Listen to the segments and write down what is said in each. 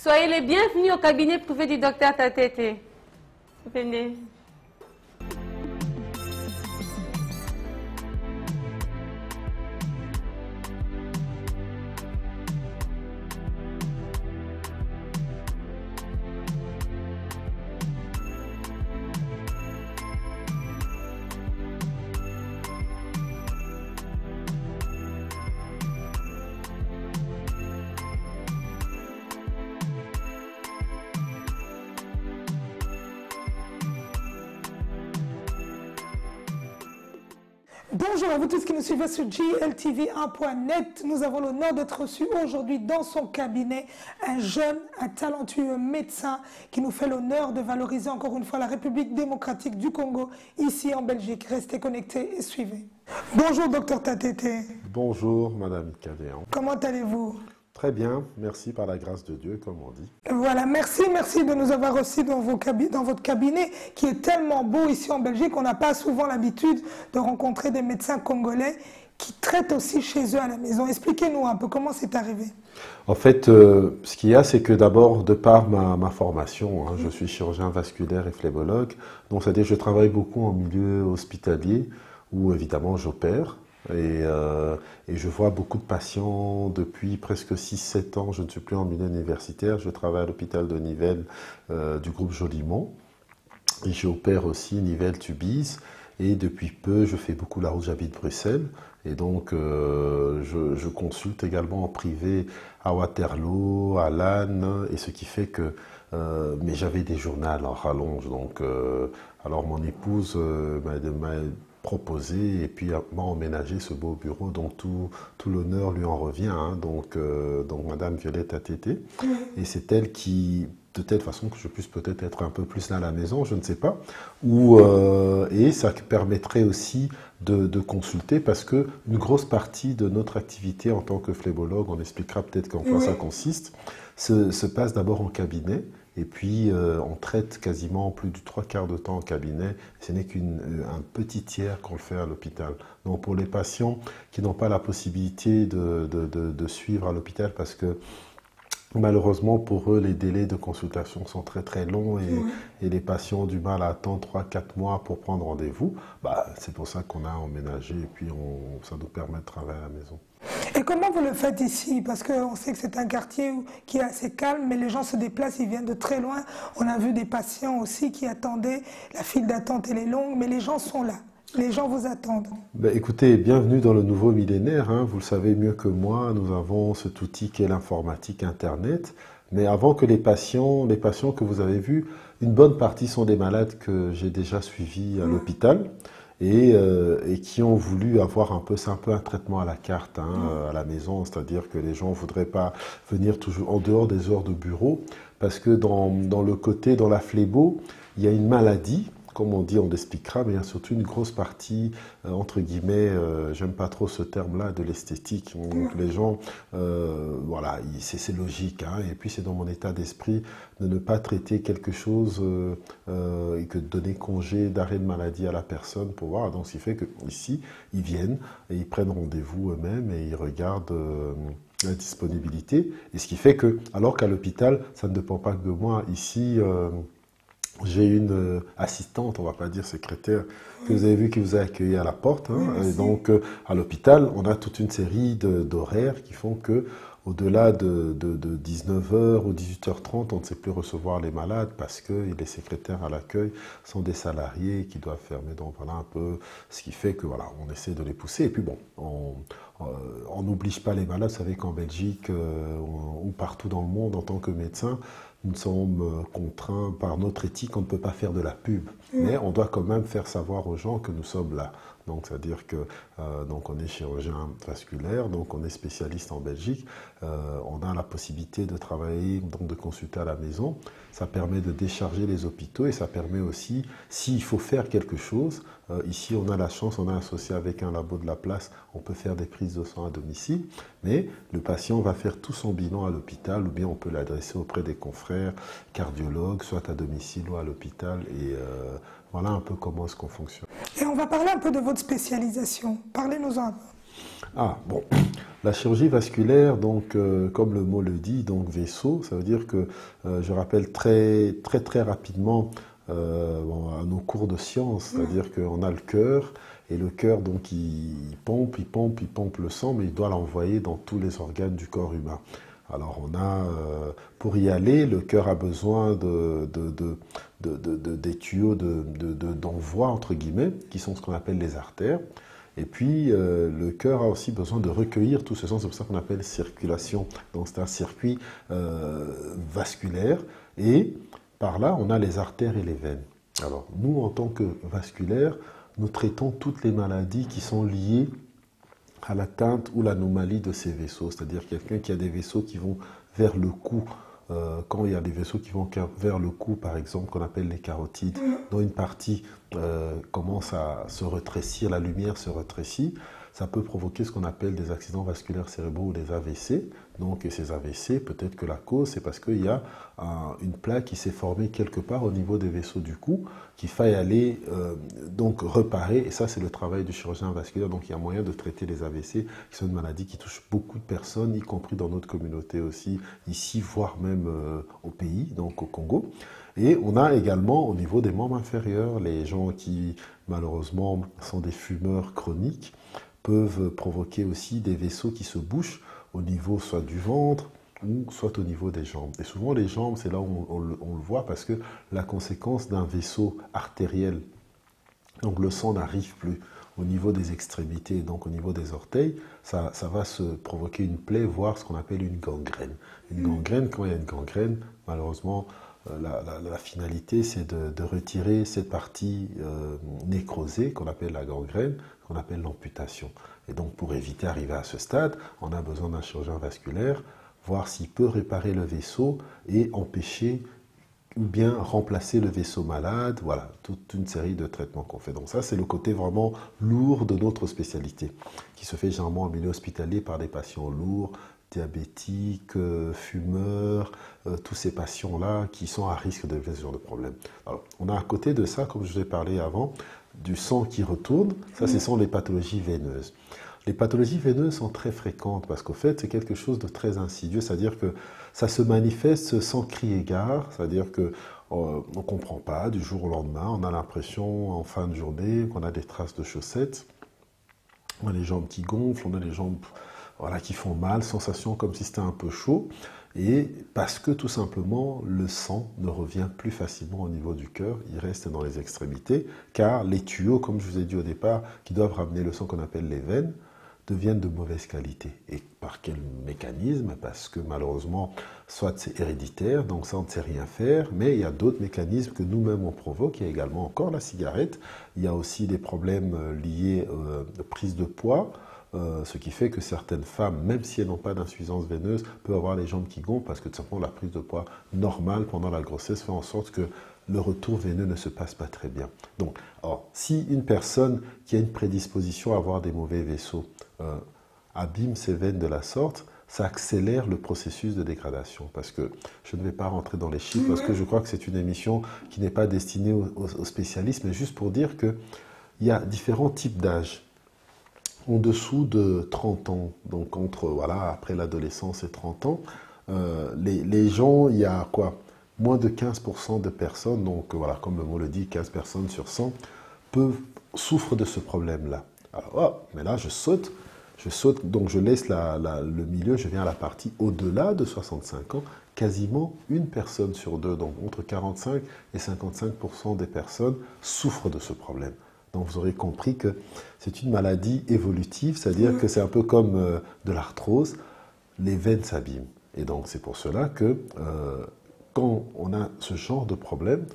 Soyez les bienvenus au cabinet privé du docteur Tatete. Venez. Bonjour à vous tous qui nous suivez sur GLTV1.net. Nous avons l'honneur d'être reçus aujourd'hui dans son cabinet un jeune, un talentueux médecin qui nous fait l'honneur de valoriser encore une fois la République démocratique du Congo ici en Belgique. Restez connectés et suivez. Bonjour docteur Tatete. Bonjour Madame Cadéan. Comment allez-vous? Très bien, merci par la grâce de Dieu, comme on dit. Voilà, merci de nous avoir reçus dans votre cabinet qui est tellement beau ici en Belgique. On n'a pas souvent l'habitude de rencontrer des médecins congolais qui traitent aussi chez eux à la maison. Expliquez-nous un peu comment c'est arrivé. En fait, ce qu'il y a, c'est que d'abord, de par ma formation, je suis chirurgien vasculaire et phlébologue, donc c'est-à-dire que je travaille beaucoup en milieu hospitalier où évidemment j'opère. Et je vois beaucoup de patients depuis presque 6-7 ans. Je ne suis plus en milieu universitaire. Je travaille à l'hôpital de Nivelles du groupe Jolimont. Et j'opère aussi Nivelles-Tubize. Et depuis peu, je fais beaucoup la route. J'habite Bruxelles. Et donc, je consulte également en privé à Waterloo, à Lannes. Et ce qui fait que... mais j'avais des journées en rallonge. Donc, alors mon épouse m'a proposé et puis m'a emménagé ce beau bureau, donc tout l'honneur lui en revient, donc Madame Violette Tatete, et c'est elle qui, de telle façon que je puisse peut-être être un peu plus là à la maison, je ne sais pas, et ça permettrait aussi de consulter, parce que une grosse partie de notre activité en tant que flébologue, on expliquera peut-être en quoi ça consiste, se passe d'abord en cabinet. Et puis, on traite quasiment plus du 3/4 de temps en cabinet. Ce n'est qu'un petit tiers qu'on le fait à l'hôpital. Donc, pour les patients qui n'ont pas la possibilité de suivre à l'hôpital, parce que malheureusement, pour eux, les délais de consultation sont très très longs et les patients ont du mal à attendre 3-4 mois pour prendre rendez-vous. C'est pour ça qu'on a emménagé et puis ça nous permet de travailler à la maison. Et comment vous le faites ici? Parce qu'on sait que c'est un quartier qui est assez calme, mais les gens se déplacent, ils viennent de très loin. On a vu des patients aussi qui attendaient, la file d'attente elle est longue, mais les gens sont là. Les gens vous attendent. Écoutez, bienvenue dans le nouveau millénaire. Vous le savez mieux que moi, nous avons cet outil qu'est l'informatique Internet. Mais avant que les patients que vous avez vus, une bonne partie sont des malades que j'ai déjà suivis à l'hôpital. Et qui ont voulu avoir c'est un peu un traitement à la carte à la maison, c'est-à-dire que les gens ne voudraient pas venir toujours en dehors des heures de bureau, parce que dans la phlébo, il y a une maladie, comme on dit, on l'expliquera, mais il y a surtout une grosse partie, entre guillemets, j'aime pas trop ce terme-là, de l'esthétique. Donc les gens, voilà, c'est logique, et puis c'est dans mon état d'esprit de ne pas traiter quelque chose et que de donner congé d'arrêt de maladie à la personne pour voir. Donc ce qui fait qu'ici, ils viennent et ils prennent rendez-vous eux-mêmes et ils regardent la disponibilité. Et ce qui fait que, alors qu'à l'hôpital, ça ne dépend pas que de moi, ici... j'ai une assistante, on ne va pas dire secrétaire, que vous avez vu qui vous a accueilli à la porte. Et donc, à l'hôpital, on a toute une série d'horaires qui font que, au-delà de 19h ou 18h30, on ne sait plus recevoir les malades parce que les secrétaires à l'accueil sont des salariés qui doivent fermer. Donc, voilà un peu ce qui fait que, voilà, on essaie de les pousser. Et puis, bon, on n'oblige pas les malades. Vous savez qu'en Belgique ou partout dans le monde, en tant que médecin, nous sommes contraints par notre éthique, on ne peut pas faire de la pub. Mais on doit quand même faire savoir aux gens que nous sommes là. Donc, c'est-à-dire que donc on est chirurgien vasculaire, donc on est spécialiste en Belgique. On a la possibilité de travailler, donc de consulter à la maison. Ça permet de décharger les hôpitaux et ça permet aussi, s'il faut faire quelque chose, ici on a la chance, on est associé avec un labo de la place, on peut faire des prises de sang à domicile, mais le patient va faire tout son bilan à l'hôpital ou bien on peut l'adresser auprès des confrères cardiologues, soit à domicile ou à l'hôpital. Et voilà un peu comment est-ce qu'on fonctionne. Et on va parler un peu de votre spécialisation. Parlez-nous-en un peu. Ah, bon. La chirurgie vasculaire, donc, comme le mot le dit, donc vaisseau, ça veut dire que, je rappelle très rapidement à nos cours de sciences, c'est-à-dire qu'on a le cœur, et le cœur, donc, il pompe le sang, mais il doit l'envoyer dans tous les organes du corps humain. Alors, pour y aller, le cœur a besoin des tuyaux d'envoi, entre guillemets, qui sont ce qu'on appelle les artères. Et puis, le cœur a aussi besoin de recueillir tout ce sang, c'est pour ça qu'on appelle circulation. Donc, c'est un circuit vasculaire. Et par là, on a les artères et les veines. Alors, nous, en tant que vasculaires, nous traitons toutes les maladies qui sont liées à l'atteinte ou l'anomalie de ces vaisseaux. C'est-à-dire quelqu'un qui a des vaisseaux qui vont vers le cou. Quand il y a des vaisseaux qui vont vers le cou, par exemple, qu'on appelle les carotides, dont une partie commence à se rétrécir, la lumière se rétrécit, ça peut provoquer ce qu'on appelle des accidents vasculaires cérébraux ou des AVC. Donc, et ces AVC, peut-être que la cause, c'est parce qu'il y a une plaque qui s'est formée quelque part au niveau des vaisseaux du cou, qu'il faille aller donc réparer. Et ça, c'est le travail du chirurgien vasculaire. Donc, il y a moyen de traiter les AVC, qui sont une maladie qui touche beaucoup de personnes, y compris dans notre communauté aussi, ici, voire même au pays, donc au Congo. Et on a également au niveau des membres inférieurs, les gens qui malheureusement sont des fumeurs chroniques, peuvent provoquer aussi des vaisseaux qui se bouchent au niveau soit du ventre ou soit au niveau des jambes. Et souvent les jambes, c'est là où on le voit parce que la conséquence d'un vaisseau artériel, donc le sang n'arrive plus au niveau des extrémités, donc au niveau des orteils, ça va se provoquer une plaie, voire ce qu'on appelle une gangrène. Une gangrène, quand il y a une gangrène, malheureusement, la finalité, c'est de retirer cette partie nécrosée qu'on appelle la gangrène, qu'on appelle l'amputation. Et donc, pour éviter d'arriver à ce stade, on a besoin d'un chirurgien vasculaire, voir s'il peut réparer le vaisseau et empêcher ou bien remplacer le vaisseau malade. Voilà, toute une série de traitements qu'on fait. Donc ça, c'est le côté vraiment lourd de notre spécialité, qui se fait généralement en milieu hospitalier par des patients lourds, diabétiques, fumeurs, tous ces patients-là qui sont à risque de ce genre de problème. Alors, on a à côté de ça, comme je vous ai parlé avant, du sang qui retourne. Ça, ce sont les pathologies veineuses. Les pathologies veineuses sont très fréquentes parce qu'au fait, c'est quelque chose de très insidieux, c'est-à-dire que ça se manifeste sans cri égard, c'est-à-dire que on ne comprend pas du jour au lendemain, on a l'impression en fin de journée qu'on a des traces de chaussettes, on a les jambes qui gonflent, on a les jambes qui font mal, sensation comme si c'était un peu chaud, et parce que tout simplement le sang ne revient plus facilement au niveau du cœur, il reste dans les extrémités, car les tuyaux, comme je vous ai dit au départ, qui doivent ramener le sang qu'on appelle les veines, deviennent de mauvaise qualité. Et par quel mécanisme? Parce que malheureusement, soit c'est héréditaire, donc ça on ne sait rien faire, mais il y a d'autres mécanismes que nous-mêmes on provoque. Il y a également encore la cigarette, il y a aussi des problèmes liés à prise de poids, ce qui fait que certaines femmes, même si elles n'ont pas d'insuffisance veineuse, peuvent avoir les jambes qui gonflent parce que tout simplement la prise de poids normale pendant la grossesse fait en sorte que le retour veineux ne se passe pas très bien. Donc, si une personne qui a une prédisposition à avoir des mauvais vaisseaux abîme ses veines de la sorte, ça accélère le processus de dégradation. Parce que je ne vais pas rentrer dans les chiffres, parce que je crois que c'est une émission qui n'est pas destinée aux spécialistes, mais juste pour dire qu'il y a différents types d'âge. En dessous de 30 ans, donc après l'adolescence et 30 ans, les gens, il y a quoi? Moins de 15% de personnes, donc voilà, comme le mot le dit, 15 personnes sur 100, souffrent de ce problème-là. Alors, mais là, je saute, donc je laisse le milieu, je viens à la partie au-delà de 65 ans, quasiment une personne sur deux, donc entre 45 et 55% des personnes souffrent de ce problème. Donc vous aurez compris que c'est une maladie évolutive, c'est-à-dire que c'est un peu comme de l'arthrose, les veines s'abîment. Et donc c'est pour cela que quand on a ce genre de problème,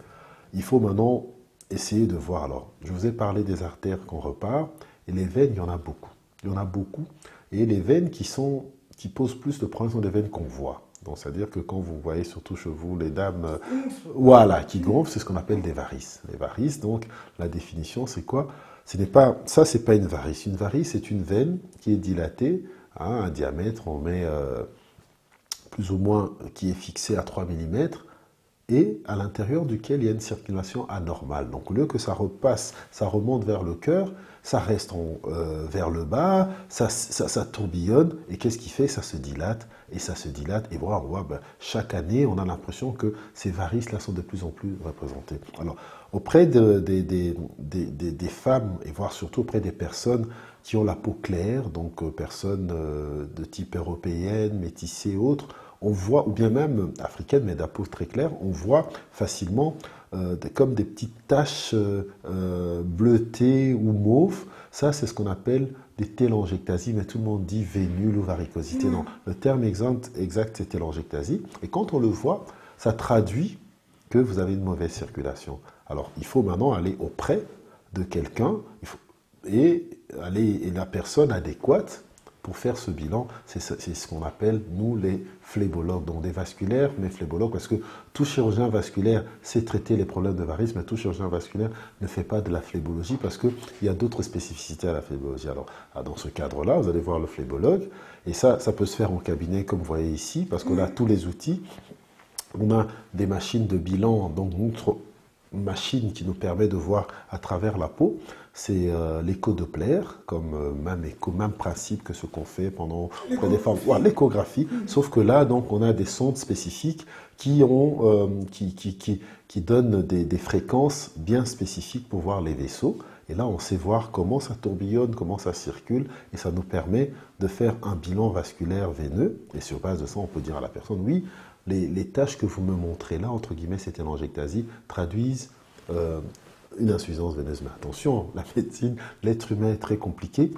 il faut maintenant essayer de voir. Alors, je vous ai parlé des artères qu'on repart, et les veines, il y en a beaucoup. Il y en a beaucoup. Et les veines qui posent plus de problèmes sont les veines qu'on voit. Donc, c'est-à-dire que quand vous voyez, surtout chez vous, les dames, qui gonflent, c'est ce qu'on appelle des varices. Les varices, donc, la définition, c'est quoi? C'est pas une varice. Une varice, c'est une veine qui est dilatée à un diamètre, on met plus ou moins, qui est fixé à 3 mm, et à l'intérieur duquel il y a une circulation anormale. Donc au lieu que ça repasse, ça remonte vers le cœur, ça reste vers le bas, ça tourbillonne, et qu'est-ce qui fait? Ça se dilate, et ça se dilate, et voilà, on voit, chaque année, on a l'impression que ces varices-là sont de plus en plus représentées. Alors, auprès des femmes, et voire surtout auprès des personnes qui ont la peau claire, donc personnes de type européenne, métissée et autres, on voit, ou bien même africaine, mais de la peau très claire, on voit facilement comme des petites taches bleutées ou mauves. Ça, c'est ce qu'on appelle des télangiectasies, mais tout le monde dit vénule ou varicosité. Non, le terme exact c'est télangiectasie. Et quand on le voit, ça traduit que vous avez une mauvaise circulation. Alors, il faut maintenant aller auprès de quelqu'un et la personne adéquate pour faire ce bilan. C'est ce qu'on appelle, nous, les phlébologues, donc des vasculaires, mais phlébologues, parce que tout chirurgien vasculaire sait traiter les problèmes de varices, mais tout chirurgien vasculaire ne fait pas de la phlébologie, parce qu'il y a d'autres spécificités à la phlébologie. Alors, dans ce cadre-là, vous allez voir le phlébologue, et ça peut se faire en cabinet, comme vous voyez ici, parce qu'on a tous les outils. On a des machines de bilan, donc notre machine qui nous permet de voir à travers la peau. C'est l'écho-doppler, comme même principe que ce qu'on fait pendant auprès des femmes. Ouais, l'échographie, sauf que là, donc, on a des sondes spécifiques qui donnent des fréquences bien spécifiques pour voir les vaisseaux. Et là, on sait voir comment ça tourbillonne, comment ça circule, et ça nous permet de faire un bilan vasculaire veineux. Et sur base de ça, on peut dire à la personne, oui, les tâches que vous me montrez là, entre guillemets, cette télangiectasie, traduisent une insuffisance veineuse. Mais attention, la médecine, l'être humain est très compliqué.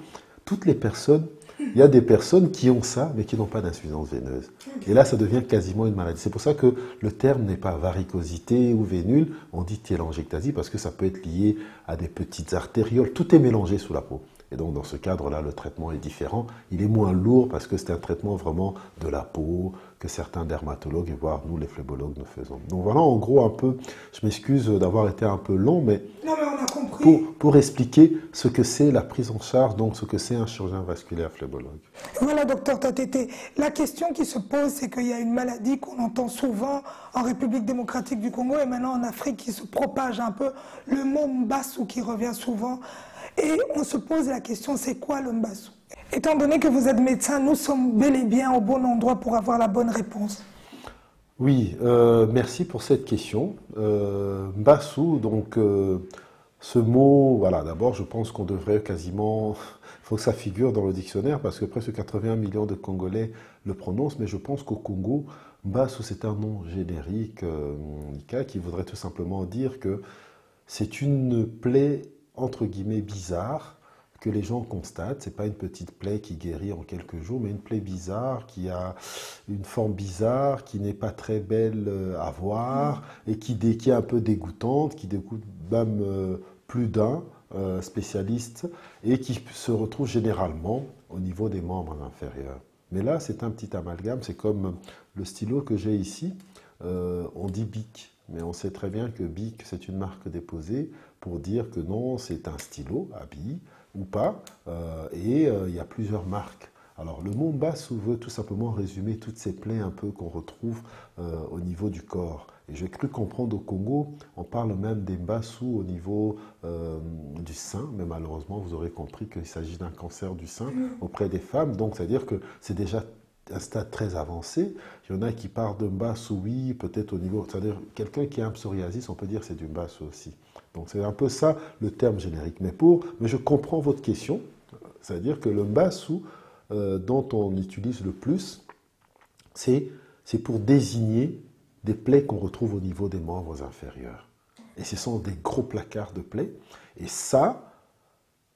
Toutes les personnes, il y a des personnes qui ont ça, mais qui n'ont pas d'insuffisance veineuse. Et là, ça devient quasiment une maladie. C'est pour ça que le terme n'est pas varicosité ou vénule, on dit télangiectasie, parce que ça peut être lié à des petites artérioles. Tout est mélangé sous la peau. Et donc, dans ce cadre-là, le traitement est différent. Il est moins lourd parce que c'est un traitement vraiment de la peau que certains dermatologues, et voire nous, les phlébologues, nous faisons. Donc voilà, en gros, un peu, je m'excuse d'avoir été un peu long, mais non, mais on a compris. Pour expliquer ce que c'est la prise en charge, donc ce que c'est un chirurgien vasculaire phlébologue. Voilà, docteur Tatété. La question qui se pose, c'est qu'il y a une maladie qu'on entend souvent en République démocratique du Congo et maintenant en Afrique qui se propage un peu, le mot Mbassou qui revient souvent. Et on se pose la question, c'est quoi le Mbassou? Étant donné que vous êtes médecin, nous sommes bel et bien au bon endroit pour avoir la bonne réponse. Oui, merci pour cette question. Mbassou, donc ce mot, voilà, d'abord je pense qu'on devrait quasiment, il faut que ça figure dans le dictionnaire parce que presque 81 millions de Congolais le prononcent, mais je pense qu'au Congo, Mbassou c'est un nom générique qui voudrait tout simplement dire que c'est une plaie entre guillemets bizarre que les gens constatent. C'est pas une petite plaie qui guérit en quelques jours, mais une plaie bizarre qui a une forme bizarre, qui n'est pas très belle à voir et qui est un peu dégoûtante, qui dégoûte même plus d'un spécialiste et qui se retrouve généralement au niveau des membres inférieurs. Mais là, c'est un petit amalgame, c'est comme le stylo que j'ai ici, on dit Bic, mais on sait très bien que Bic, c'est une marque déposée pour dire que non, c'est un stylo à billes ou pas, et il y a plusieurs marques. Alors le mot Mbassou veut tout simplement résumer toutes ces plaies un peu qu'on retrouve au niveau du corps. Et j'ai cru comprendre au Congo, on parle même des Mbassou au niveau du sein, mais malheureusement vous aurez compris qu'il s'agit d'un cancer du sein auprès des femmes, donc c'est-à-dire que c'est déjà un stade très avancé. Il y en a qui parlent de Mbassou, oui, peut-être au niveau, c'est-à-dire quelqu'un qui a un psoriasis, on peut dire c'est du Mbassou aussi. Donc c'est un peu ça le terme générique. Mais je comprends votre question, c'est-à-dire que le Mbassou dont on utilise le plus, c'est pour désigner des plaies qu'on retrouve au niveau des membres inférieurs. Et ce sont des gros placards de plaies. Et ça,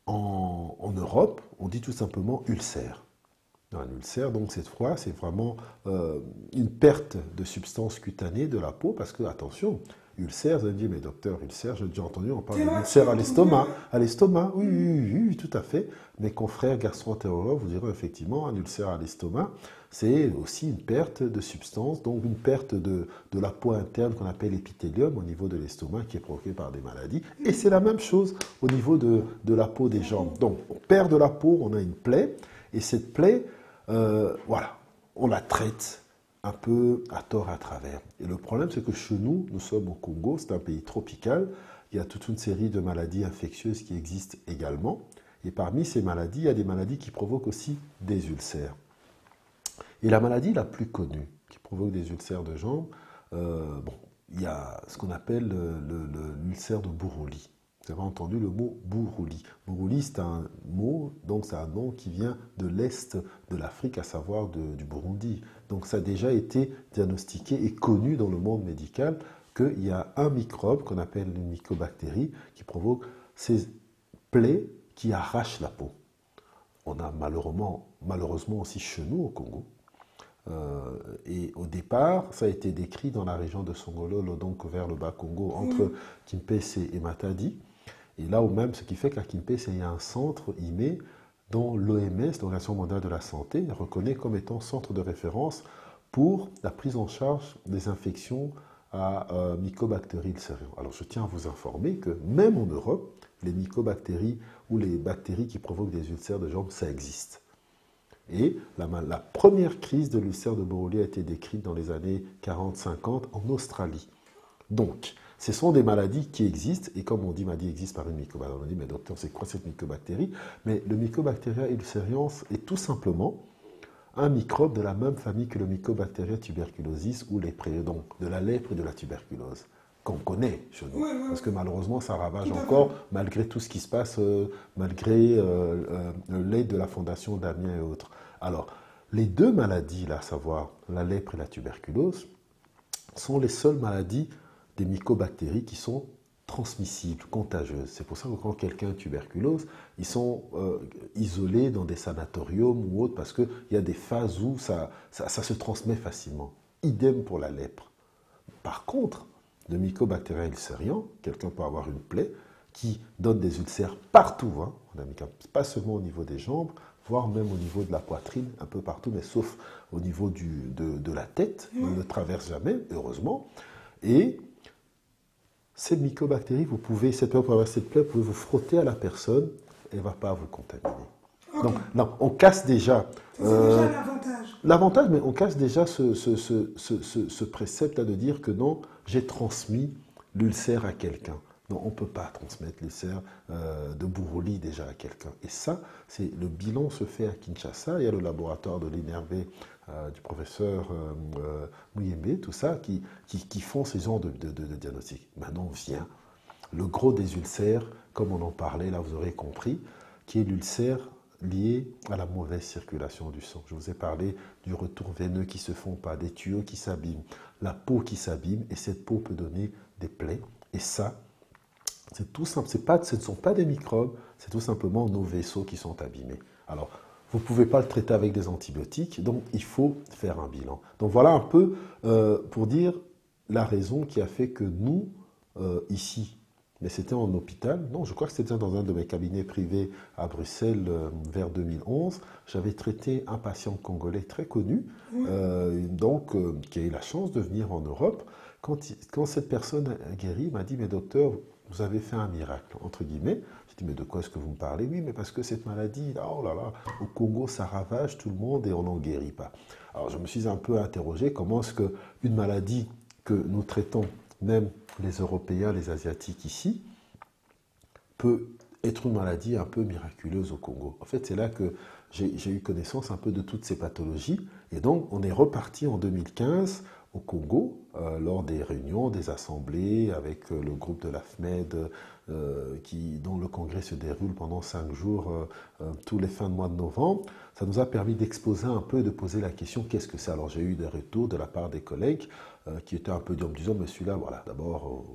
en Europe, on dit tout simplement ulcère. Un ulcère, donc cette fois, c'est vraiment une perte de substance cutanée de la peau, parce que, attention, ulcère, vous allez me dire, mais docteur, ulcère, j'ai déjà entendu, on parle d'ulcère à l'estomac. À l'estomac, oui, tout à fait. Mes confrères gastro-entérologues vous diront effectivement, un ulcère à l'estomac, c'est aussi une perte de substance, donc une perte de la peau interne qu'on appelle l'épithélium au niveau de l'estomac qui est provoquée par des maladies. Et c'est la même chose au niveau de la peau des jambes. Donc, on perd de la peau, on a une plaie, et cette plaie, voilà, on la traite un peu à tort et à travers. Et le problème, c'est que chez nous, nous sommes au Congo, c'est un pays tropical, il y a toute une série de maladies infectieuses qui existent également. Et parmi ces maladies, il y a des maladies qui provoquent aussi des ulcères. Et la maladie la plus connue qui provoque des ulcères de jambes, il y a ce qu'on appelle l'ulcère de Buruli. Vous avez entendu le mot Buruli. Buruli, c'est un mot, donc c'est un nom qui vient de l'est de l'Afrique, à savoir du Burundi. Donc ça a déjà été diagnostiqué et connu dans le monde médical qu'il y a un microbe qu'on appelle une mycobactérie qui provoque ces plaies qui arrachent la peau. On a malheureusement aussi chez nous au Congo. Et au départ, ça a été décrit dans la région de Songololo, donc vers le Bas-Congo, entre Kimpese et Matadi. Et là où même, ce qui fait qu'à Kimpese, il y a un centre IME dont l'OMS, l'Organisation mondiale de la santé, reconnaît comme étant centre de référence pour la prise en charge des infections à Mycobacteries ulcerium. Alors je tiens à vous informer que même en Europe, les mycobactéries ou les bactéries qui provoquent des ulcères de jambes, ça existe. Et la première crise de l'ulcère de Buruli a été décrite dans les années 40-50 en Australie. Donc, ce sont des maladies qui existent, et comme on dit, maladie existe par une mycobactérie. On dit, mais docteur, c'est quoi cette mycobactérie? Mais le Mycobacteria ulcerians est tout simplement un microbe de la même famille que le Mycobacteria tuberculosis ou donc de la lèpre et de la tuberculose, qu'on connaît chez nous. Parce que malheureusement, ça ravage encore, malgré tout ce qui se passe, malgré l'aide de la Fondation Damien et autres. Alors, les deux maladies, là, à savoir la lèpre et la tuberculose, sont les seules maladies des mycobactéries qui sont transmissibles, contagieuses. C'est pour ça que quand quelqu'un a tuberculose, ils sont isolés dans des sanatoriums ou autres, parce qu'il y a des phases où ça se transmet facilement. Idem pour la lèpre. Par contre, le Mycobacteria ulcerians, quelqu'un peut avoir une plaie qui donne des ulcères partout, hein, pas seulement au niveau des jambes, voire même au niveau de la poitrine, un peu partout, mais sauf au niveau de la tête. On ne traverse jamais, heureusement. Et cette mycobactérie, cette plaie, vous pouvez vous frotter à la personne, elle ne va pas vous contaminer. Okay. Donc, non, on casse déjà. C'est déjà l'avantage. L'avantage, mais on casse déjà ce précepte-là de dire que non, j'ai transmis l'ulcère à quelqu'un. Non, on ne peut pas transmettre l'ulcère de Buruli déjà à quelqu'un. Et ça, le bilan se fait à Kinshasa. Il y a le laboratoire de l'INRB du professeur Muyembe, tout ça, qui font ces genres de diagnostics. Maintenant vient le gros des ulcères, comme on en parlait, là vous aurez compris, qui est l'ulcère lié à la mauvaise circulation du sang. Je vous ai parlé du retour veineux qui ne se font pas, des tuyaux qui s'abîment, la peau qui s'abîme, et cette peau peut donner des plaies. Et ça, c'est tout simple. Ce ne sont pas des microbes, c'est tout simplement nos vaisseaux qui sont abîmés. Alors, vous ne pouvez pas le traiter avec des antibiotiques, donc il faut faire un bilan. Donc voilà un peu pour dire la raison qui a fait que nous, ici, mais c'était en hôpital, non, je crois que c'était dans un de mes cabinets privés à Bruxelles vers 2011, j'avais traité un patient congolais très connu, qui a eu la chance de venir en Europe. Quand cette personne a guéri, il m'a dit, mais docteur, vous avez fait un miracle, entre guillemets. J'ai dit, mais de quoi est-ce que vous me parlez? Oui, mais parce que cette maladie, oh là là, au Congo, ça ravage tout le monde et on n'en guérit pas. Alors, je me suis un peu interrogé, comment est-ce qu'une maladie que nous traitons, même les Européens, les Asiatiques ici, peut être une maladie un peu miraculeuse au Congo? En fait, c'est là que j'ai eu connaissance un peu de toutes ces pathologies. Et donc, on est reparti en 2015 au Congo, lors des réunions, des assemblées, avec le groupe de l'AFMED, dont le congrès se déroule pendant 5 jours, tous les fins de mois de novembre. Ça nous a permis d'exposer un peu et de poser la question, qu'est-ce que c'est? Alors j'ai eu des retours de la part des collègues qui étaient un peu disant, mais celui-là, voilà, d'abord,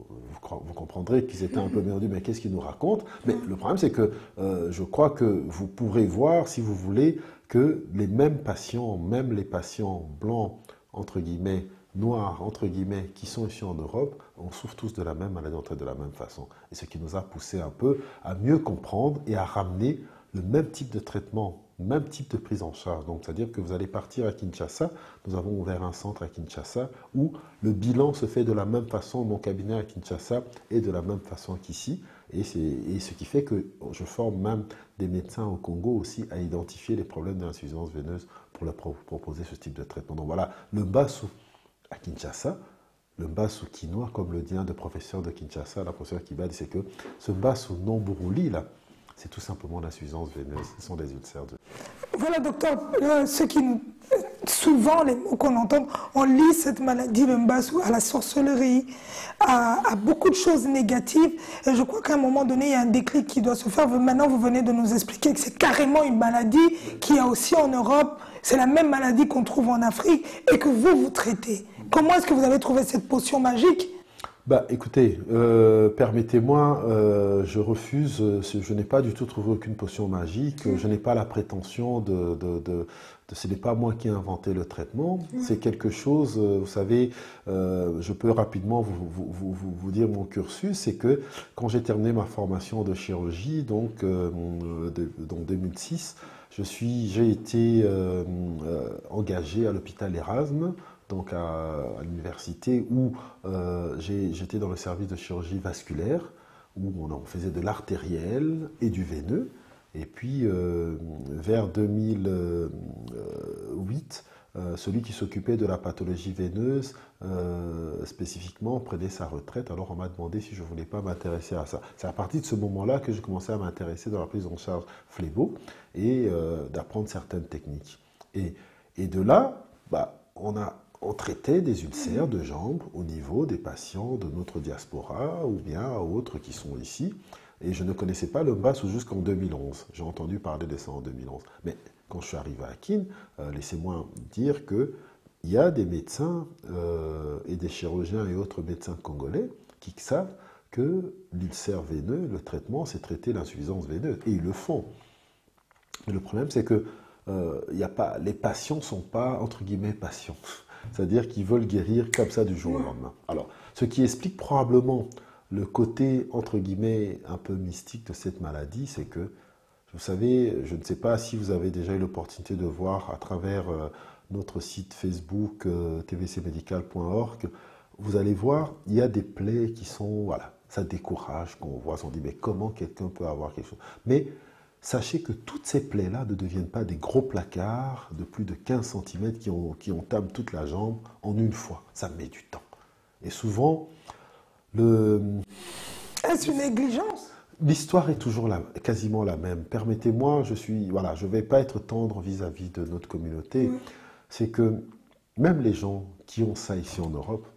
vous comprendrez qu'ils étaient un peu perdus, mais qu'est-ce qu'il nous raconte? Mais le problème, c'est que je crois que vous pourrez voir, si vous voulez, que les mêmes patients, même les patients blancs, entre guillemets, noirs, entre guillemets, qui sont ici en Europe, on souffre tous de la même maladie, on traite de la même façon. Et ce qui nous a poussé un peu à mieux comprendre et à ramener le même type de traitement, même type de prise en charge. Donc, c'est-à-dire que vous allez partir à Kinshasa, nous avons ouvert un centre à Kinshasa où le bilan se fait de la même façon, mon cabinet à Kinshasa est de la même façon qu'ici. Et ce qui fait que je forme même des médecins au Congo aussi à identifier les problèmes d'insuffisance veineuse pour leur proposer ce type de traitement. Donc voilà, le Mbasu à Kinshasa, le Mbasu quinois, comme le dit un des professeurs de Kinshasa, la professeure Kibadi, c'est que ce Mbasu non Buruli, là, c'est tout simplement l'insuffisance veineuse, ce sont des ulcères. Voilà, docteur, souvent les mots qu'on entend, on lit cette maladie, le Mbasu, à la sorcellerie, à beaucoup de choses négatives. Et je crois qu'à un moment donné, il y a un déclic qui doit se faire. Maintenant, vous venez de nous expliquer que c'est carrément une maladie qu'il y a aussi en Europe. C'est la même maladie qu'on trouve en Afrique et que vous traitez. Comment est-ce que vous avez trouvé cette potion magique ? Bah, écoutez, permettez-moi, je refuse, je n'ai pas du tout trouvé aucune potion magique, je n'ai pas la prétention ce n'est pas moi qui ai inventé le traitement, c'est quelque chose, vous savez, je peux rapidement vous dire mon cursus, c'est que quand j'ai terminé ma formation de chirurgie, donc en 2006, j'ai été engagé à l'hôpital Erasme, donc à l'université où j'étais dans le service de chirurgie vasculaire, où on faisait de l'artériel et du veineux. Et puis, vers 2008, celui qui s'occupait de la pathologie veineuse, spécifiquement, prenait sa retraite. Alors, on m'a demandé si je ne voulais pas m'intéresser à ça. C'est à partir de ce moment-là que j'ai commencé à m'intéresser dans la prise en charge phlébo et d'apprendre certaines techniques. Et de là, bah, on traitait des ulcères de jambes au niveau des patients de notre diaspora ou bien autres qui sont ici. Et je ne connaissais pas le Mbasu jusqu'en 2011. J'ai entendu parler de ça en 2011. Mais quand je suis arrivé à Kin, laissez-moi dire qu'il y a des médecins et des chirurgiens et autres médecins congolais qui savent que l'ulcère veineux, le traitement, c'est traiter l'insuffisance veineuse. Et ils le font. Mais le problème, c'est que les patients ne sont pas, entre guillemets, patients. C'est-à-dire qu'ils veulent guérir comme ça du jour au lendemain. Alors, ce qui explique probablement le côté, entre guillemets, un peu mystique de cette maladie, c'est que, vous savez, je ne sais pas si vous avez déjà eu l'opportunité de voir à travers notre site Facebook, tvcmedical.org, vous allez voir, il y a des plaies qui sont, voilà, ça décourage qu'on voit, on dit, mais comment quelqu'un peut avoir quelque chose ? Mais sachez que toutes ces plaies-là ne deviennent pas des gros placards de plus de 15 cm qui entament toute la jambe en une fois. Ça met du temps. Et souvent, Est-ce une négligence ? L'histoire est toujours quasiment la même. Permettez-moi, je ne vais pas être tendre vis-à-vis de notre communauté. C'est que même les gens qui ont ça ici en Europe,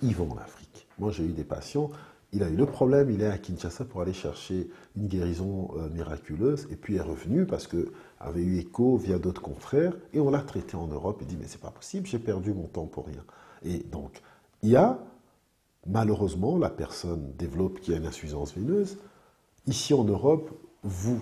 ils vont en Afrique. Moi, j'ai eu des patients, il a eu le problème, il est à Kinshasa pour aller chercher une guérison miraculeuse, et puis est revenu parce qu'il avait eu écho via d'autres confrères, et on l'a traité en Europe, il dit, mais c'est pas possible, j'ai perdu mon temps pour rien. Et donc, il y a, malheureusement, la personne développe qui a une insuffisance veineuse. Ici en Europe, vous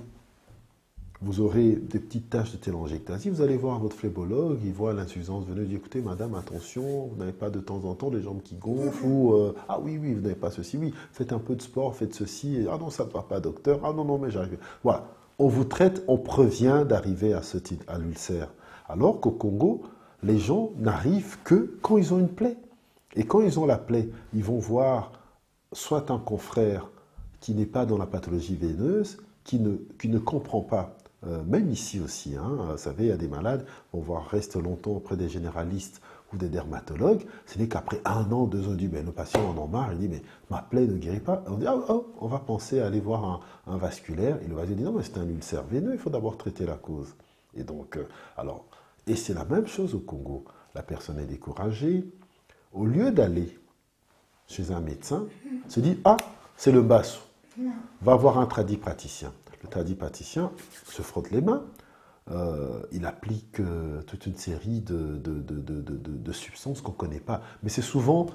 aurez des petites taches de télangiectasie. Vous allez voir votre phlébologue, il voit l'insuffisance veineuse, il dit, écoutez, madame, attention, vous n'avez pas de temps en temps les jambes qui gonflent, ou ah oui, vous n'avez pas ceci, oui, faites un peu de sport, faites ceci, ah non, ça ne va pas, docteur, ah non, mais j'arrive. Voilà, on vous traite, on prévient d'arriver à l'ulcère. Alors qu'au Congo, les gens n'arrivent que quand ils ont une plaie. Et quand ils ont la plaie, ils vont voir soit un confrère qui n'est pas dans la pathologie veineuse, qui ne comprend pas, même ici aussi, vous savez, il y a des malades, on va rester longtemps auprès des généralistes ou des dermatologues, ce n'est qu'après 1 an, 2 ans, on dit, mais le patient en a marre, il dit, mais ma plaie ne guérit pas. On dit, on va penser à aller voir un vasculaire, et le vasculaire dit, non, mais c'est un ulcère veineux, il faut d'abord traiter la cause. Et donc, et c'est la même chose au Congo. La personne est découragée. Au lieu d'aller chez un médecin, se dit, ah, c'est le Mbasu, va voir un tradipraticien. Le tradipraticien se frotte les mains, il applique toute une série de substances qu'on ne connaît pas. Mais c'est souvent,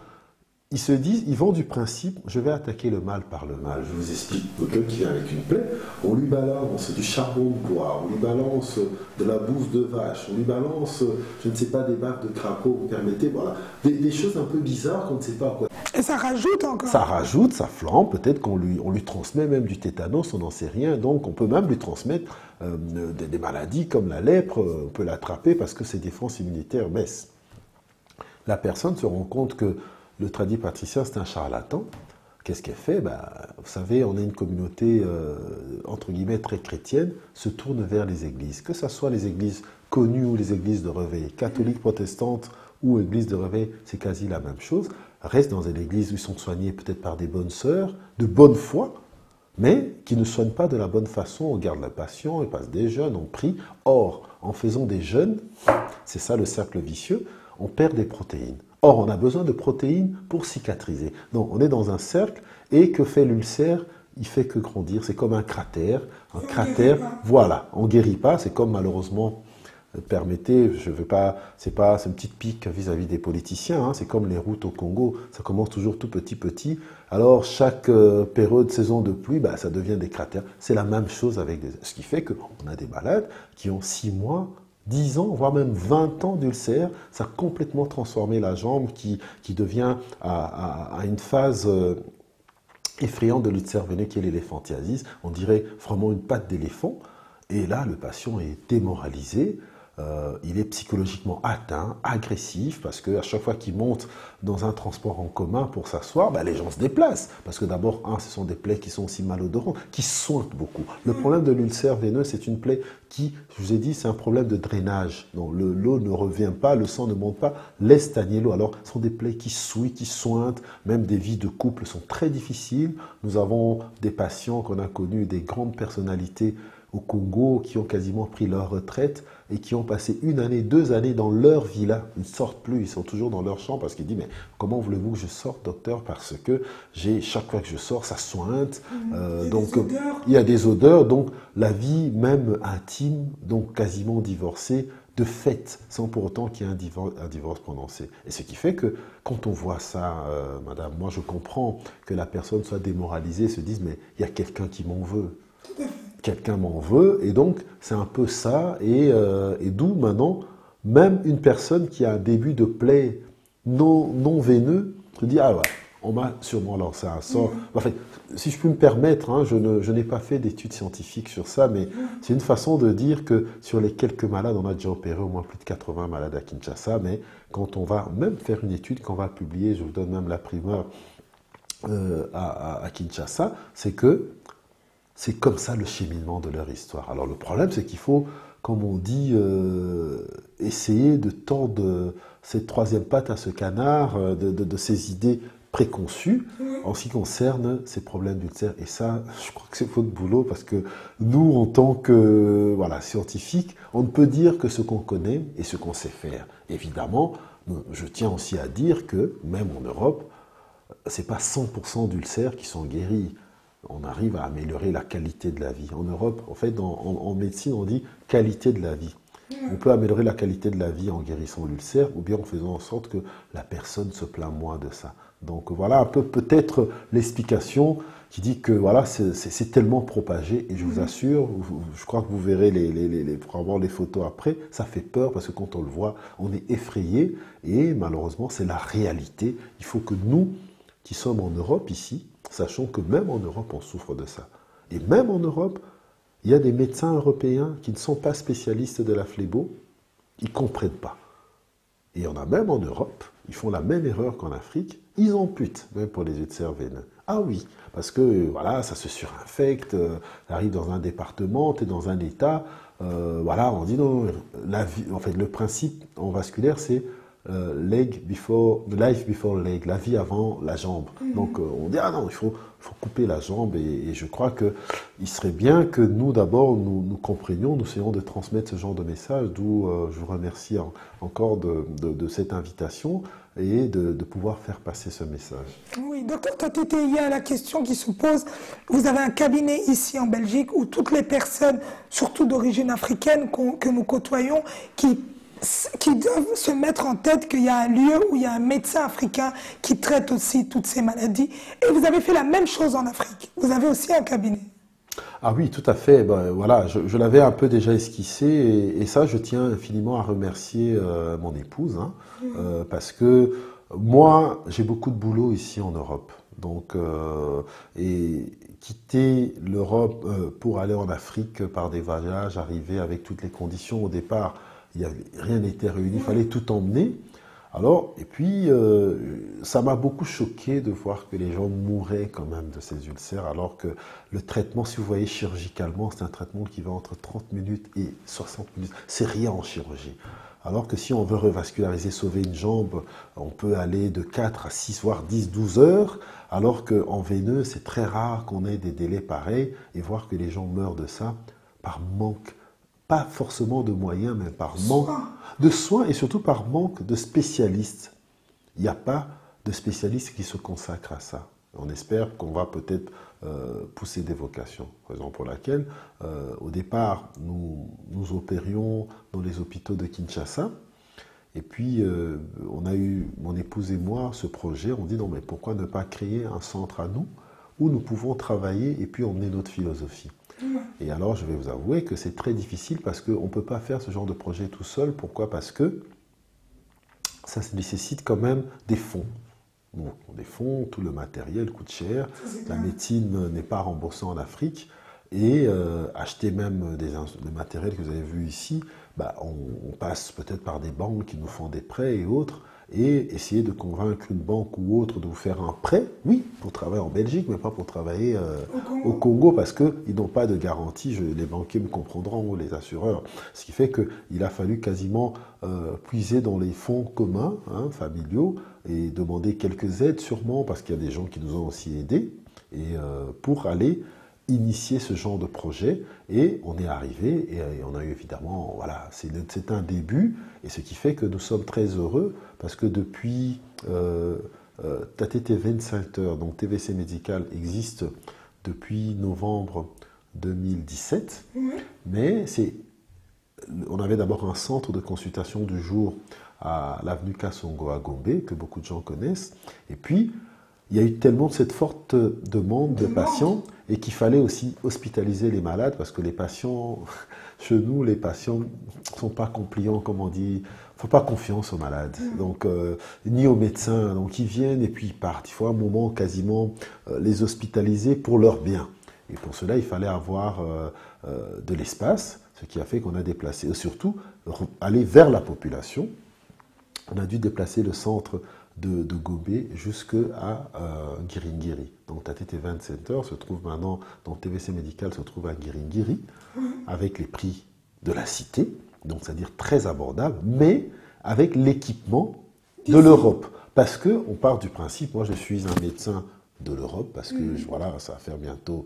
ils vont du principe, je vais attaquer le mal par le mal. Je vous explique, quelqu'un qui vient avec une plaie, on lui balance du charbon de bois, on lui balance de la bouse de vache, on lui balance, je ne sais pas, des baves de crapaud, vous permettez, voilà, des choses un peu bizarres qu'on ne sait pas quoi. Et ça rajoute encore. Ça rajoute, ça flambe, peut-être qu'on lui transmet même du tétanos, on n'en sait rien, donc on peut même lui transmettre des maladies comme la lèpre, on peut l'attraper parce que ses défenses immunitaires baissent. La personne se rend compte que le tradipraticien, c'est un charlatan. Qu'est-ce qu'elle fait ? Vous savez, on est une communauté, entre guillemets, très chrétienne, se tourne vers les églises. Que ce soit les églises connues ou les églises de réveil, catholiques, protestantes ou églises de réveil, c'est quasi la même chose, restent dans une église où ils sont soignés peut-être par des bonnes sœurs, de bonne foi, mais qui ne soignent pas de la bonne façon. On garde la passion, ils passent des jeûnes, on prie. Or, en faisant des jeûnes, c'est ça le cercle vicieux, on perd des protéines. Or, on a besoin de protéines pour cicatriser. Donc, on est dans un cercle, et que fait l'ulcère? Il fait que grandir. C'est comme un cratère. Un cratère, voilà, on ne guérit pas. C'est comme malheureusement, permettez, je veux pas, c'est une petite pique vis-à-vis des politiciens. Hein, c'est comme les routes au Congo. Ça commence toujours tout petit. Alors, chaque période, saison de pluie, bah, ça devient des cratères. C'est la même chose avec des... Ce qui fait qu'on a des malades qui ont 6 mois, 10 ans, voire même 20 ans d'ulcère, ça a complètement transformé la jambe qui devient à une phase effrayante de l'ulcère veineux qui est l'éléphantiasis. On dirait vraiment une patte d'éléphant. Et là, le patient est démoralisé. Il est psychologiquement atteint, agressif, parce qu'à chaque fois qu'il monte dans un transport en commun pour s'asseoir, ben les gens se déplacent. Parce que d'abord, ce sont des plaies qui sont aussi malodorantes, qui sointent beaucoup. Le problème de l'ulcère veineux, c'est une plaie qui, je vous ai dit, c'est un problème de drainage. Donc l'eau ne revient pas, le sang ne monte pas, laisse stagner l'eau. Alors, ce sont des plaies qui souillent, qui sointent, même des vies de couple sont très difficiles. Nous avons des patients qu'on a connus, des grandes personnalités au Congo qui ont quasiment pris leur retraite et qui ont passé 1 année, 2 années dans leur villa. Ils ne sortent plus, ils sont toujours dans leur chambre parce qu'ils disent mais comment voulez-vous que je sorte, docteur? Parce que chaque fois que je sors, ça sointe. Donc il y a des odeurs. Donc la vie même intime, donc quasiment divorcée, de fait, sans pour autant qu'il y ait un divorce prononcé. Et ce qui fait que quand on voit ça, madame, moi je comprends que la personne soit démoralisée, se dise mais il y a quelqu'un qui m'en veut. Quelqu'un m'en veut, et donc c'est un peu ça, et d'où maintenant, même une personne qui a un début de plaie non veineux, se dit, ah ouais, on m'a sûrement lancé un sort. Enfin, si je peux me permettre, hein, je n'ai pas fait d'études scientifiques sur ça, mais c'est une façon de dire que sur les quelques malades, on a déjà opéré au moins plus de 80 malades à Kinshasa, mais quand on va même faire une étude qu'on va publier, je vous donne même la primeur à Kinshasa, c'est que c'est comme ça le cheminement de leur histoire. Alors le problème, c'est qu'il faut, comme on dit, essayer de tordre cette troisième patte à ce canard, de ces idées préconçues en ce qui concerne ces problèmes d'ulcère. Et ça, je crois que c'est votre boulot parce que nous, en tant que scientifiques, on ne peut dire que ce qu'on connaît et ce qu'on sait faire. Évidemment, je tiens aussi à dire que même en Europe, ce n'est pas 100% d'ulcères qui sont guéris. On arrive à améliorer la qualité de la vie. En Europe, en fait, en médecine, on dit qualité de la vie. On peut améliorer la qualité de la vie en guérissant l'ulcère ou bien en faisant en sorte que la personne se plaint moins de ça. Donc voilà un peu peut-être l'explication qui dit que voilà, c'est tellement propagé et je vous assure, je crois que vous verrez probablement les photos après, ça fait peur parce que quand on le voit, on est effrayé et malheureusement c'est la réalité. Il faut que nous, qui sommes en Europe ici, sachons que même en Europe, on souffre de ça. Et même en Europe, il y a des médecins européens qui ne sont pas spécialistes de la phlébo, ils ne comprennent pas. Et il y en a même en Europe, ils font la même erreur qu'en Afrique, ils amputent, même pour les ulcères veineux. Ah oui, parce que voilà, ça se surinfecte, ça arrive dans un département, tu es dans un état, on dit non, en fait, le principe en vasculaire, c'est life before leg, la vie avant la jambe. Donc on dit ah non, il faut couper la jambe et je crois qu'il serait bien que nous d'abord nous comprenions, nous essayons de transmettre ce genre de message, d'où je vous remercie encore de cette invitation et de pouvoir faire passer ce message. Oui, docteur Tatete, il y a la question qui se pose. Vous avez un cabinet ici en Belgique où toutes les personnes, surtout d'origine africaine que nous côtoyons, qui doivent se mettre en tête qu'il y a un lieu où il y a un médecin africain qui traite aussi toutes ces maladies. Et vous avez fait la même chose en Afrique. Vous avez aussi un cabinet. Ah oui, tout à fait. Ben, voilà, je l'avais un peu déjà esquissé et ça, je tiens infiniment à remercier mon épouse parce que moi, j'ai beaucoup de boulot ici en Europe. Donc, et quitter l'Europe pour aller en Afrique par des voyages, arriver avec toutes les conditions au départ, rien n'était réuni, il fallait tout emmener. Alors, et puis, ça m'a beaucoup choqué de voir que les gens mouraient quand même de ces ulcères, alors que le traitement, si vous voyez chirurgicalement, c'est un traitement qui va entre 30 minutes et 60 minutes. C'est rien en chirurgie. Alors que si on veut revasculariser, sauver une jambe, on peut aller de 4 à 6, voire 10, 12 heures, alors qu'en veineux, c'est très rare qu'on ait des délais pareils, et voir que les gens meurent de ça par manque, pas forcément de moyens, mais par manque de soins et surtout par manque de spécialistes. Il n'y a pas de spécialistes qui se consacrent à ça. On espère qu'on va peut-être pousser des vocations, raison pour laquelle, au départ, nous opérions dans les hôpitaux de Kinshasa. Et puis, on a eu, mon épouse et moi, ce projet. On dit non, mais pourquoi ne pas créer un centre à nous où nous pouvons travailler et puis emmener notre philosophie. Et alors, je vais vous avouer que c'est très difficile parce qu'on ne peut pas faire ce genre de projet tout seul. Pourquoi? Parce que ça nécessite quand même des fonds. Bon, des fonds, tout le matériel coûte cher. La médecine n'est pas remboursée en Afrique. Et acheter même des matériels que vous avez vu ici, bah, on passe peut-être par des banques qui nous font des prêts et autres. Et essayer de convaincre une banque ou autre de vous faire un prêt, oui, pour travailler en Belgique, mais pas pour travailler au Congo, parce qu'ils n'ont pas de garantie. Les banquiers me comprendront, ou les assureurs. Ce qui fait qu'il a fallu quasiment puiser dans les fonds communs, hein, familiaux, et demander quelques aides sûrement, parce qu'il y a des gens qui nous ont aussi aidés, et pour aller initier ce genre de projet. Et on est arrivé, et on a eu évidemment, voilà, c'est un début, et ce qui fait que nous sommes très heureux, parce que depuis TATT 25 heures, donc TVC Médical existe depuis novembre 2017, mais on avait d'abord un centre de consultation du jour à l'avenue Kassongo à Gombe, que beaucoup de gens connaissent, et puis il y a eu tellement cette forte demande de patients et qu'il fallait aussi hospitaliser les malades parce que les patients, chez nous, les patients ne sont pas compliants, comme on dit, ne font pas confiance aux malades, donc, ni aux médecins. Donc ils viennent et puis ils partent. Il faut un moment quasiment les hospitaliser pour leur bien. Et pour cela, il fallait avoir de l'espace, ce qui a fait qu'on a déplacé, et surtout aller vers la population. On a dû déplacer le centre de Gombe jusqu'à Giringiri. Donc TATT 27 heures se trouve maintenant, donc TVC Médical se trouve à Giringiri, avec les prix de la cité, donc c'est-à-dire très abordable, mais avec l'équipement de l'Europe. Parce qu'on part du principe, moi je suis un médecin de l'Europe, parce que voilà, ça va faire bientôt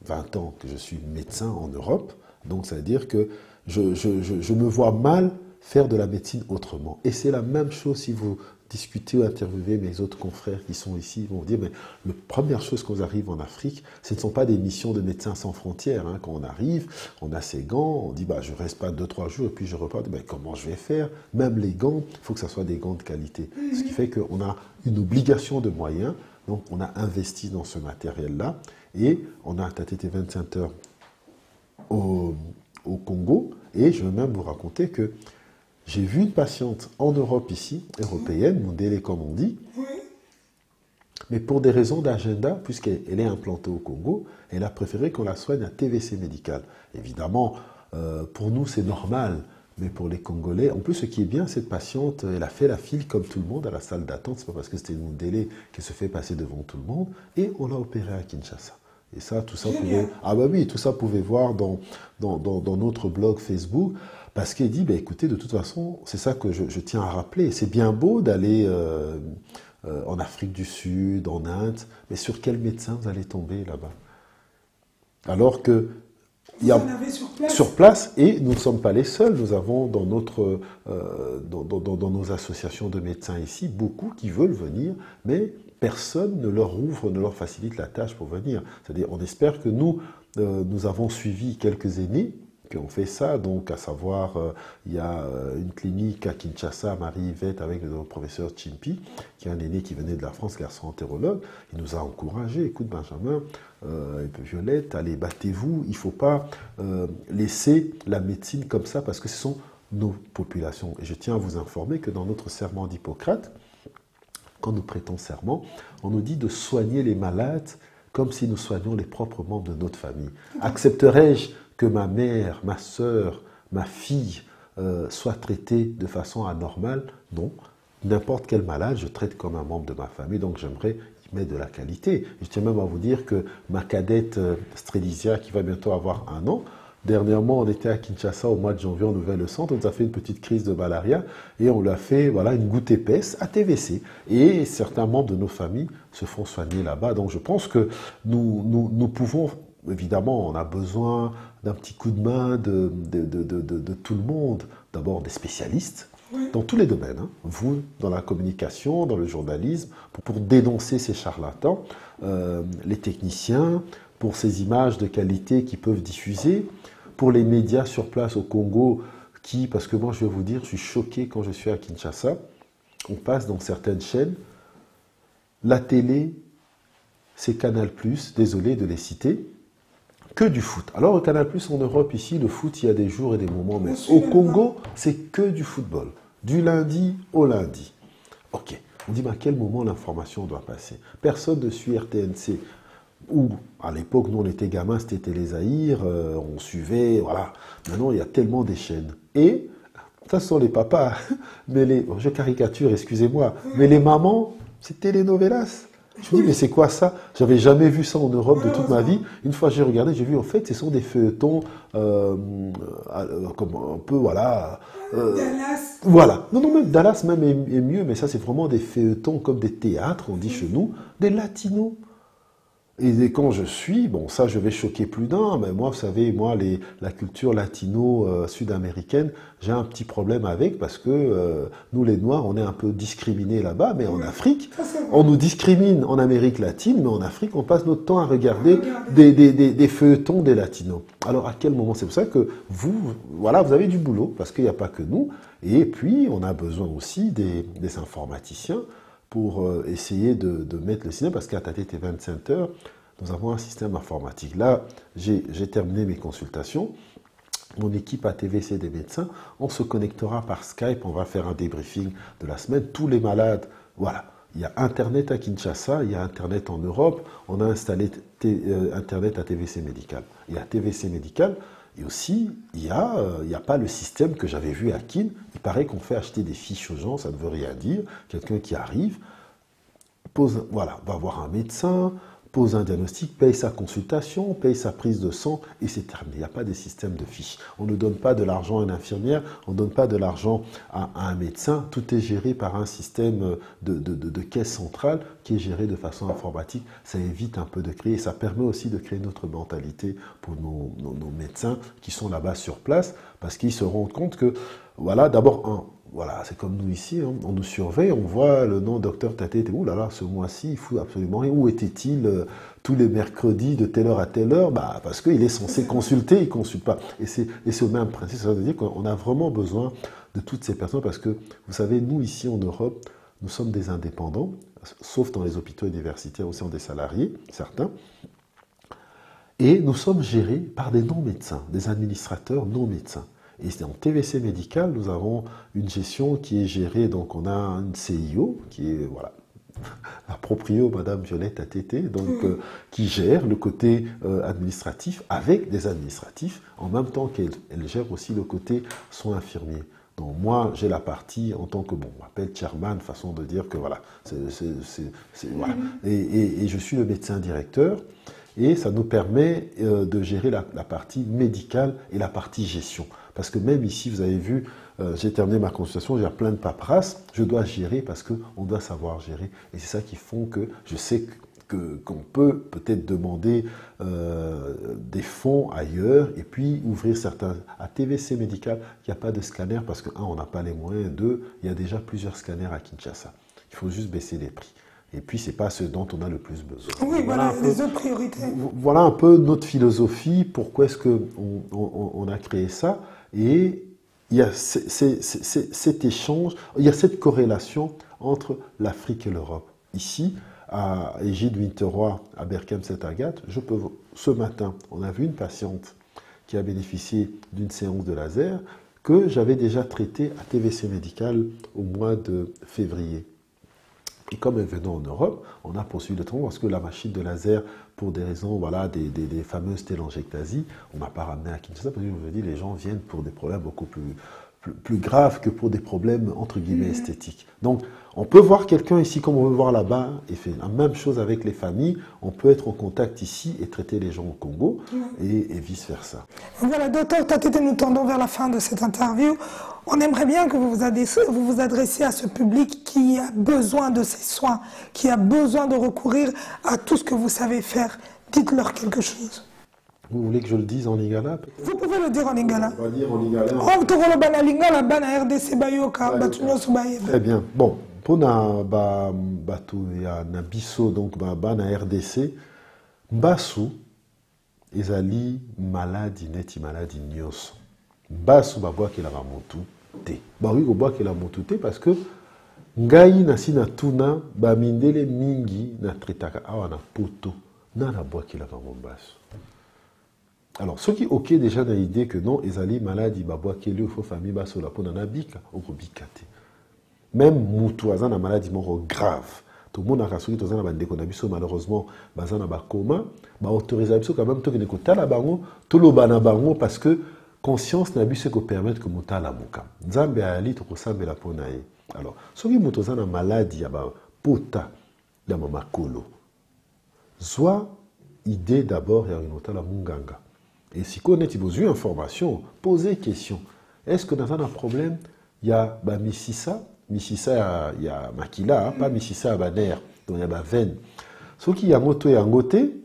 20 ans que je suis médecin en Europe, donc ça veut dire que je me vois mal faire de la médecine autrement. Et c'est la même chose si vous discutez ou interviewez mes autres confrères qui sont ici, ils vont vous dire, mais la première chose quand on arrive en Afrique, ce ne sont pas des missions de Médecins sans frontières. Hein. Quand on arrive, on a ses gants, on dit, bah, je ne reste pas 2-3 jours et puis je repars. Ben, comment je vais faire? Même les gants, il faut que ça soit des gants de qualité. Ce qui fait qu'on a une obligation de moyens, donc on a investi dans ce matériel-là et on a un TATT 25 heures au Congo. Et je veux même vous raconter que j'ai vu une patiente en Europe ici, européenne, modélée comme on dit, mais pour des raisons d'agenda, puisqu'elle est implantée au Congo, elle a préféré qu'on la soigne à TVC Médical. Évidemment, pour nous c'est normal, mais pour les Congolais, en plus ce qui est bien, cette patiente, elle a fait la file comme tout le monde à la salle d'attente, c'est pas parce que c'était une modélée qu'elle se fait passer devant tout le monde, et on l'a opérée à Kinshasa. Et ça, tout ça pouvait, ah bah oui, tout ça pouvait voir dans notre blog Facebook, parce qu'elle dit, bah écoutez, de toute façon, c'est ça que je tiens à rappeler. C'est bien beau d'aller en Afrique du Sud, en Inde, mais sur quel médecin vous allez tomber là-bas? Alors que il y a sur place, et nous ne sommes pas les seuls. Nous avons dans nos associations de médecins ici beaucoup qui veulent venir, mais personne ne leur ouvre, ne leur facilite la tâche pour venir. C'est-à-dire, on espère que nous avons suivi quelques aînés qui ont fait ça, donc à savoir, il y a une clinique à Kinshasa, Marie-Yvette, avec le professeur Chimpi, qui est un aîné qui venait de la France, gastroentérologue. Il nous a encouragés, écoute Benjamin, et puis Violette, allez, battez-vous, il ne faut pas laisser la médecine comme ça, parce que ce sont nos populations. Et je tiens à vous informer que dans notre serment d'Hippocrate, quand nous prêtons serment, on nous dit de soigner les malades comme si nous soignions les propres membres de notre famille. Accepterais-je que ma mère, ma sœur, ma fille soient traitées de façon anormale? Non. n'importe quel malade, je traite comme un membre de ma famille, donc j'aimerais y mettre de la qualité. Je tiens même à vous dire que ma cadette Strélisia, qui va bientôt avoir 1 an, dernièrement, on était à Kinshasa au mois de janvier, on ouvrait le centre, on nous a fait une petite crise de malaria et on lui a fait voilà, une goutte épaisse à TVC. Et certains membres de nos familles se font soigner là-bas. Donc je pense que nous pouvons, évidemment, on a besoin d'un petit coup de main de tout le monde. D'abord des spécialistes dans tous les domaines. Hein. Vous, dans la communication, dans le journalisme, pour dénoncer ces charlatans, les techniciens, pour ces images de qualité qui peuvent diffuser, pour les médias sur place au Congo, parce que moi je vais vous dire, je suis choqué quand je suis à Kinshasa, on passe dans certaines chaînes, la télé, c'est Canal+, désolé de les citer, que du foot. Alors au Canal+, en Europe, ici, le foot, il y a des jours et des moments, mais au Congo, c'est que du football, du lundi au lundi. Ok, on dit, mais à quel moment l'information doit passer? Personne ne suit RTNC. Ou, à l'époque, nous on était gamins, c'était Télé Zaïre, on suivait, voilà. Maintenant, il y a tellement des chaînes. Et, ça ce sont les papas, mais je caricature, excusez-moi, mais les mamans, c'est telenovelas. Je me dis, mais c'est quoi ça? J'avais jamais vu ça en Europe de toute ma vie. Une fois j'ai regardé, j'ai vu, en fait, ce sont des feuilletons, comme un peu, voilà. Dallas. Voilà. Non, même Dallas même est mieux, mais ça, c'est vraiment des feuilletons comme des théâtres, on dit chez nous, des latinos. Et quand je suis, bon ça je vais choquer plus d'un, mais moi vous savez, moi la culture latino-sud-américaine, j'ai un petit problème avec parce que nous les Noirs, on est un peu discriminés là-bas, mais en Afrique, on nous discrimine en Amérique latine, mais en Afrique, on passe notre temps à regarder des feuilletons des latinos. Alors à quel moment? C'est pour ça que voilà, vous avez du boulot, parce qu'il n'y a pas que nous, et puis on a besoin aussi des informaticiens, pour essayer de mettre le système, parce qu'à TT 25 heures, nous avons un système informatique. Là, j'ai terminé mes consultations. Mon équipe à TVC des médecins, on se connectera par Skype, on va faire un débriefing de la semaine. Tous les malades, voilà. Il y a Internet à Kinshasa, il y a Internet en Europe. On a installé Internet à TVC Médical. Et à TVC Médical, et aussi, il n'y a pas le système que j'avais vu à Kin. Il paraît qu'on fait acheter des fiches aux gens, ça ne veut rien dire. Quelqu'un qui arrive, va voir un médecin, pose un diagnostic, paye sa consultation, paye sa prise de sang, et c'est terminé. Il n'y a pas de système de fiches. On ne donne pas de l'argent à une infirmière, on ne donne pas de l'argent à un médecin. Tout est géré par un système de caisse centrale qui est géré de façon informatique. Ça évite un peu de créer, et ça permet aussi de créer notre mentalité pour nos médecins qui sont là-bas sur place, parce qu'ils se rendent compte que, voilà, d'abord, voilà, c'est comme nous ici, hein, on nous surveille, on voit le nom docteur Taté, ouh là là, ce mois-ci, il faut absolument rien. Où était-il tous les mercredis de telle heure à telle heure? Bah, parce qu'il est censé consulter, il ne consulte pas. Et c'est le même principe, ça veut dire qu'on a vraiment besoin de toutes ces personnes, parce que, vous savez, nous ici en Europe, nous sommes des indépendants, sauf dans les hôpitaux universitaires, aussi on des salariés, certains, et nous sommes gérés par des non-médecins, des administrateurs non-médecins. Et en TVC médical, nous avons une gestion qui est gérée, donc on a une CIO, qui est, voilà, la proprio, Madame Violette ATT, donc qui gère le côté administratif avec des administratifs, en même temps qu'elle gère aussi le côté soins infirmiers. Donc moi, j'ai la partie en tant que, bon, on m'appelle chairman, façon de dire que voilà, voilà. Et je suis le médecin directeur. Et ça nous permet de gérer la partie médicale et la partie gestion. Parce que même ici, vous avez vu, j'ai terminé ma consultation, j'ai plein de paperasses, je dois gérer parce qu'on doit savoir gérer. Et c'est ça qui font que je sais qu'on peut peut-être demander des fonds ailleurs et puis ouvrir certains. À TVC Médical, il n'y a pas de scanner parce que, un, on n'a pas les moyens, deux, il y a déjà plusieurs scanners à Kinshasa. Il faut juste baisser les prix. Et puis, ce n'est pas ce dont on a le plus besoin. Oui, voilà les autres priorités. Voilà un peu notre philosophie, pourquoi est-ce qu'on a créé ça. Et il y a cet échange, il y a cette corrélation entre l'Afrique et l'Europe. Ici, à Égide Winterroy, à Berkem-Saint-Agathe, ce matin, on a vu une patiente qui a bénéficié d'une séance de laser que j'avais déjà traitée à TVC Médical au mois de février. Et comme elle venait en Europe, on a poursuivi le traitement parce que la machine de laser, pour des raisons, voilà, des fameuses télangiectasies, on n'a pas ramené à Kinshasa parce que je me dis les gens viennent pour des problèmes beaucoup plus plus grave que pour des problèmes, entre guillemets, esthétiques. Donc, on peut voir quelqu'un ici comme on veut voir là-bas, et fait la même chose avec les familles. On peut être en contact ici et traiter les gens au Congo, et vice-versa. Voilà, docteur Tatete, nous tendons vers la fin de cette interview. On aimerait bien que vous vous adressiez à ce public qui a besoin de ces soins, qui a besoin de recourir à tout ce que vous savez faire. Dites-leur quelque chose. Vous voulez que je le dise en lingala? Vous pouvez le dire en lingala. On va dire en lingala. Oh, tu vois le bana lingala, bana RDC bayoka, batunyo subaye. Très bien. Bon, pour bato ya nabiso donc bana RDC, mbasu ezali maladie neti maladie nyos. Mbasu babwaki la motu te. Ba oui babwaki la motu te parce que ngai nasi na tuna ba mindele mingi na tretaka awa na poto na na bwaki la mbasu. Alors, ceux qui ok déjà dans l'idée que non, ezali maladie babwaki le faut famille baso la pona na bika au bikate. Même mutu aza na maladie moro grave. Tout le monde a rassuré tous na bandeko na biso malheureusement baza na ba coma, ba autoriser biso quand même to que ne kotala bango, to lo bana bango parce que conscience na biso ko permettre que mutala muka. Nzambe ali to kosambela pona ye. Alors, ceux qui mutu aza na maladie ya ba pota ya mama kolo. Soit idée d'abord ya inotala munganga. Et si vous avez besoin d'informations, posez question. Est-ce que dans un problème, il y a Mississa, il y a Makila, pas Mississa à Baner, donc il y a veine. Ce qui y a moto et angoté,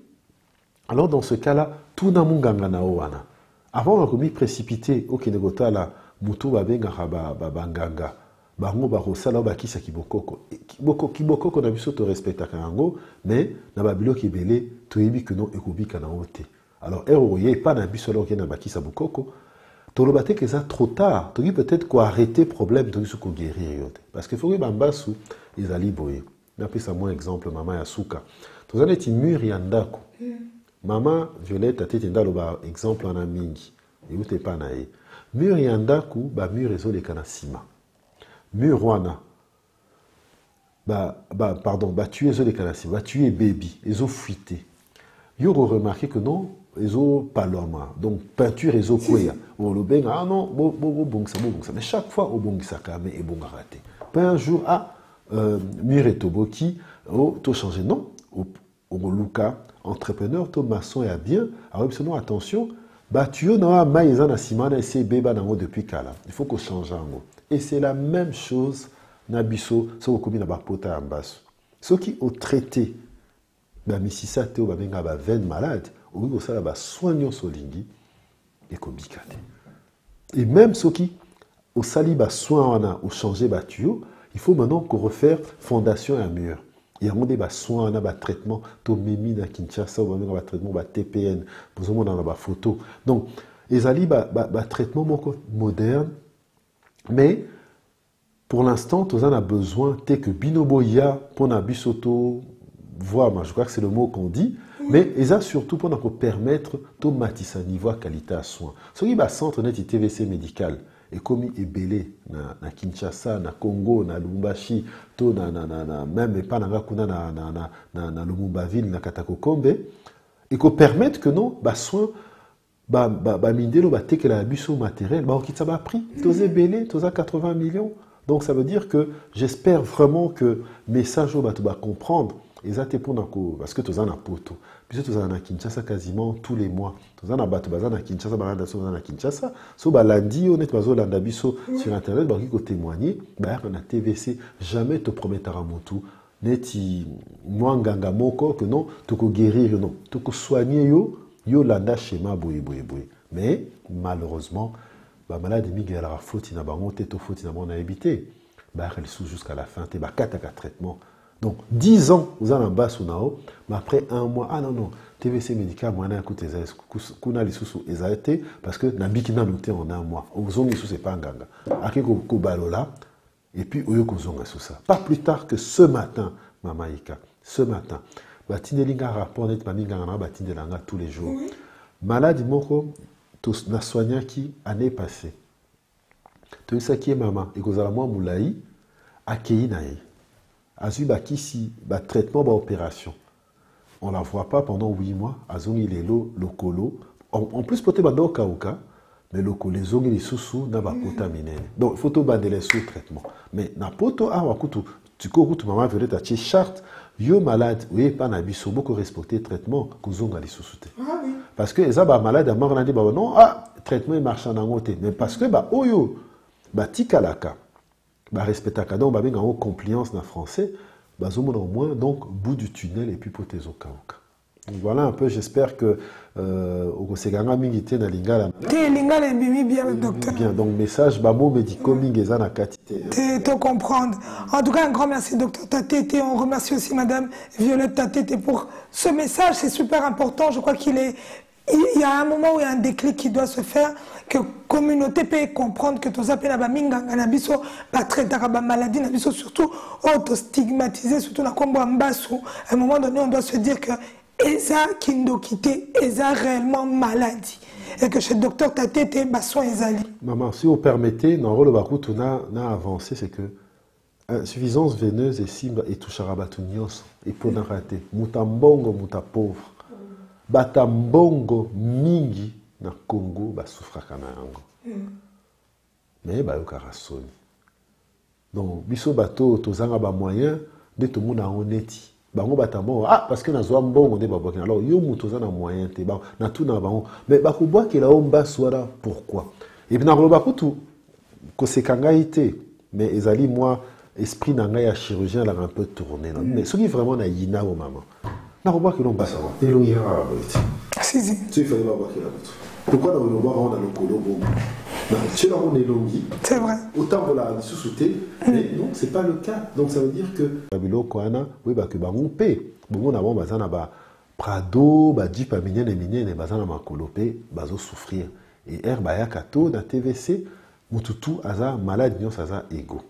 alors dans ce cas-là, tout n'a munganga na oana. Avant, on a mis précipité au Kinegota la mutu babenga banganga. Bango barosala bakisa kibokoko. Kibokoko na biso to respecta kango, mais na babilo kibele to yebi que non ekobika na ote. Alors, il pas d'un bis alors qu'il y a un baki sabukoko. Tolobate que ça trop tard. Tu peut-être quoi arrêter problème de ce qu'on guérir. Parce qu'il faut que Bambasu ils allaient boyer. N'appelle ça moi exemple maman Yasuka. Tu as un mur yandaku. Maman Violette a été un exemple en amingi. Et où t'es pas naé. Mur yandaku ba mur réseau les canasima. Mur wana. Pardon, tuer les canasima, tuer baby, ils ont fuité. Ils ont remarqué que non. Ezo paloma donc peinture ezo kwea on le benga ah non bon ça mais chaque fois au bon ça kame et bon raté pas un jour mur et toboki to changer non au luka entrepreneur to maçon ya bien alors sinon attention tu na maïza na simana et c'est beba nango depuis kala il faut qu'on change ngo et c'est la même chose na biso so ko na ba pota ambaso ceux qui ont traité ba misisa te ba benga ba veine malade. Oui, ça là soignons solingi et kobikate. Et même ceux qui au sali ba soin au changer ba tuyau, il faut maintenant qu'on refaire fondation et un mur. Il y a des soins ba traitement to mimi na Kinshasa ou ba traitement ba TPN, vous avez dans ba photo. Donc les ali ba traitement moderne mais pour l'instant, tous en a besoin tel que binoboya pour na bisoto voir, je crois que c'est le mot qu'on dit. Mais ils ont surtout pour nous permettre de matisse à niveau qualité à soins. Ce qui est centre net TVC médical et comme est belé na Kinshasa, na Congo, na Lubumbashi, to même pas na kuna na Lumumba ville, na Katakokombe et qu'on permette que non soins mindelo teke la buso matériel qui ça va prix, tous belé, tous à 80 millions. Donc ça veut dire que j'espère vraiment que message va comprendre. Et ça parce que tu as un poto. Puis tu as un Kinshasa quasiment tous les mois. Tu as un bateau à Kinshasa, à Kinshasa. So lundi, on est bazo landabiso sur internet, bah qui témoigner, bah on a TVC jamais te promettre à motu. Neti mwanganga moko que non, tu peux guérir non, tu peux soigner yo landa schéma boye. Mais malheureusement, bah maladie miguel a faute na bango te to faute na bon habité. Bah elle sous jusqu'à la fin, t'es bah 4 traitements. Donc, 10 ans, vous avez un bas sous nao, mais après un mois, ah non, TVC médical, moi, on a écouté, kuna les sous été parce que Nabikina noté en un mois. Aux ongs, c'est pas un ganga. Ake ko balola, et puis, oyo ko zonga sous ça. Pas plus tard que ce matin, Mamaïka, ce matin, Batinelinga rapport net, Maminga, Batinelanga tous les jours. Malade, moko, tous na soignaki, année passée. Tu sais qui est maman, et que moi, moulaï, akei naï. Azu bakisi, traitement, opération. On ne la voit pas pendant 8 mois. Azungi lelo, lokolo. En plus, peut-être au kauka, mais le les les sous n'a pas contaminé. Donc, il faut tout bander les sous-traitements. Mais, na poto, tu cours, maman, violette, tu charte, yo malade, oui, pas nabiso, beaucoup respecter le traitement, kuzonga les sous-souté. Parce que, les malade, à mort, on a dit, non, traitement, il marche en angoté. Mais parce que, oyo, tikalaka, respectaka, donc, bien, en compliance dans français, au moins, donc, bout du tunnel, et puis, pour tes okaoka. Donc voilà un peu, j'espère que Okoseganga Mingite na Lingala. Lingala bien, docteur. Bien, donc message, bamo médico Mingeza na katite. Te comprendre. En tout cas, un grand merci, docteur Tatete. On remercie aussi madame Violette Tatete pour ce message. C'est super important. Je crois il y a un moment où il y a un déclic qui doit se faire, que la communauté peut comprendre que tout ça peut être pas traiter la maladie, surtout auto-stigmatiser, surtout la combo en bas. À un moment donné, on doit se dire que Eza Kindokité, Eza réellement maladie. Et que chez le docteur Tatete, soin Ezali. Maman, si vous permettez, dans le rôle de on a avancé, c'est que insuffisance veineuse et simba et toucharabatounios et pour n'a raté. Mutambongo, muta pauvre. Batambongo mingi na Congo, souffra kanayango. Mais yo karasoni. Donc, biso bateau, tozanga moyen, de tout le monde a honnêti. Bango batamo parce que nazo mbongo ne babaki alors yo muto za na moyen te ba na tout na bango mais bakubwa ke la omba swara pourquoi et bien na bakutu ko sekanga ité mais ezali moi esprit na ngai ya chirurgien la un peu tourné mais ce qui vraiment na yina au maman na robwa ke lomba sawa et lo yera ba si tu fais ba bakela pourquoi dans le bois on a le colobo. C'est vrai. Autant on l'a sous-souté, mais non, ce n'est pas le cas. Donc ça veut dire que. Oui, que on paie. Bon, on a bazana Prado, Jeep aminen et minen et bazana makolopé, bazo souffrir. Et ya kato na TVC, mututu aza malade nion aza ego.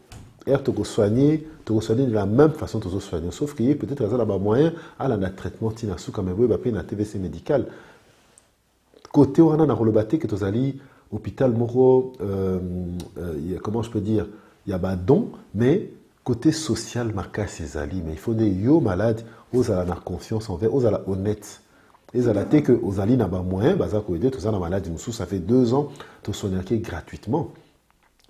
Tu soigner de la même façon que tu soigner. Sauf qu'il y a peut-être un moyen à la traitement tinasu comme vous avez na TVC médical. Côté on a na rolobaté que tu allais hôpital Moro, comment je peux dire, il y a un don, mais côté social, marqué ses alliés. Mais il faut des yo malades, aux à la confiance envers, aux à la honnête. Et à la tête que aux alliés n'a pas moyen, bah ça peut aider, tout ça la maladie, ça fait 2 ans, tout soigner gratuitement.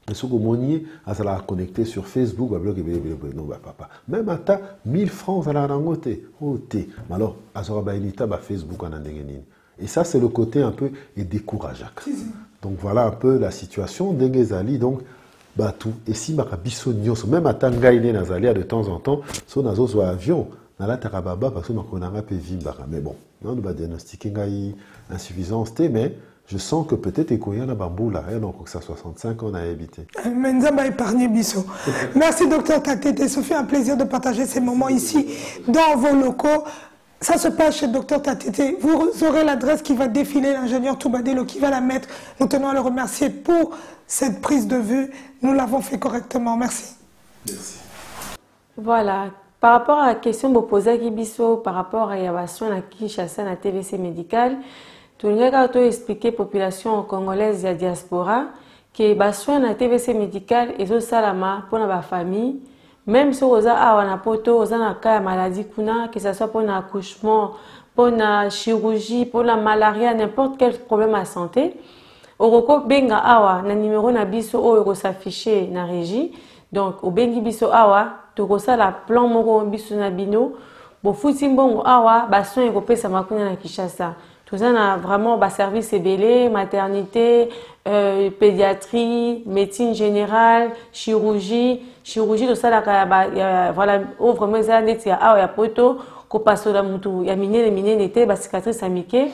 Mais ce que monier, à la connecter sur Facebook, non, papa. Même à ta 1000 francs, à la rangoté, mais alors, à ce moment Facebook en andengeni. Et ça, c'est le côté un peu décourageant. Donc voilà un peu la situation d'Engezali. Donc, tout. Et si Makabiso Nyos, même à Tangaïne Nazalia de temps en temps, son nazo soit avion, Nala Tarababa, parce que nous avons pu vivre. Mais bon, on va diagnostiquer une insuffisance, mais je sens que peut-être qu'il y a un bambou là, donc que ça 65 ans, on a évité. Menzamba épargné Bisso. Merci, docteur Tatete. Ça fait un plaisir de partager ces moments ici, dans vos locaux. Ça se passe chez le docteur Tatete. Vous aurez l'adresse qui va défiler, l'ingénieur Toubadelo qui va la mettre. Nous tenons à le remercier pour cette prise de vue. Nous l'avons fait correctement. Merci. Merci. Voilà. Par rapport à la question que vous posez à Kibiso, par rapport à l'évasion à Kinshasa, à la TVC médicale, tout le monde a expliqué à la population congolaise et la diaspora que l'évasion à la TVC médicale est au salama pour la famille. Même si vous avez un poto, vous avez une maladie, que ce soit pour l'accouchement, pour la chirurgie, pour la malaria, n'importe quel problème à santé, au benga awa na numéro na biso o s'afficher na régie. Donc au bengi biso awa, tu reçois la plan moko biso na bino, bo futi mbongo awa, ba soin européen makuna na Kinshasa. Tout ça a vraiment ba service ebélé, maternité, pédiatrie, médecine générale, chirurgie, tout ça là voilà ouvre mes années il y a poto ko passe la mutu ya mine n'était ba cicatrice amike.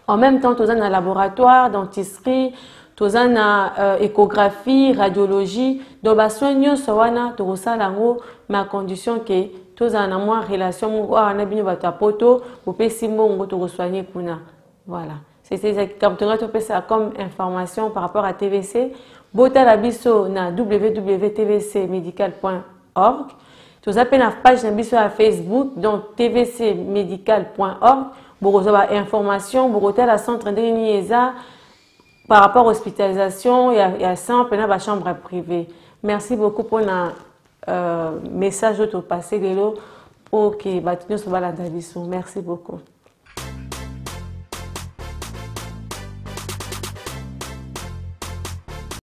En même temps, tout ça dans laboratoire, dentisterie, tout ça dans échographie, radiologie, donc ba soigno soana to ça lango ma condition que tous en a moins relation on a bien ba poto pour pesimo on to soigner kuna. Voilà. C'est comme information par rapport à TVC. Bota la biso na www.tvcmedical.org. Vous avez la page na biso à Facebook donc tvcmedical.org. Vous avez information, vous avez la centre de par rapport à l'hospitalisation, il y a simple la chambre privée. Merci beaucoup pour le message de passer pour que nous soyons là. Merci beaucoup.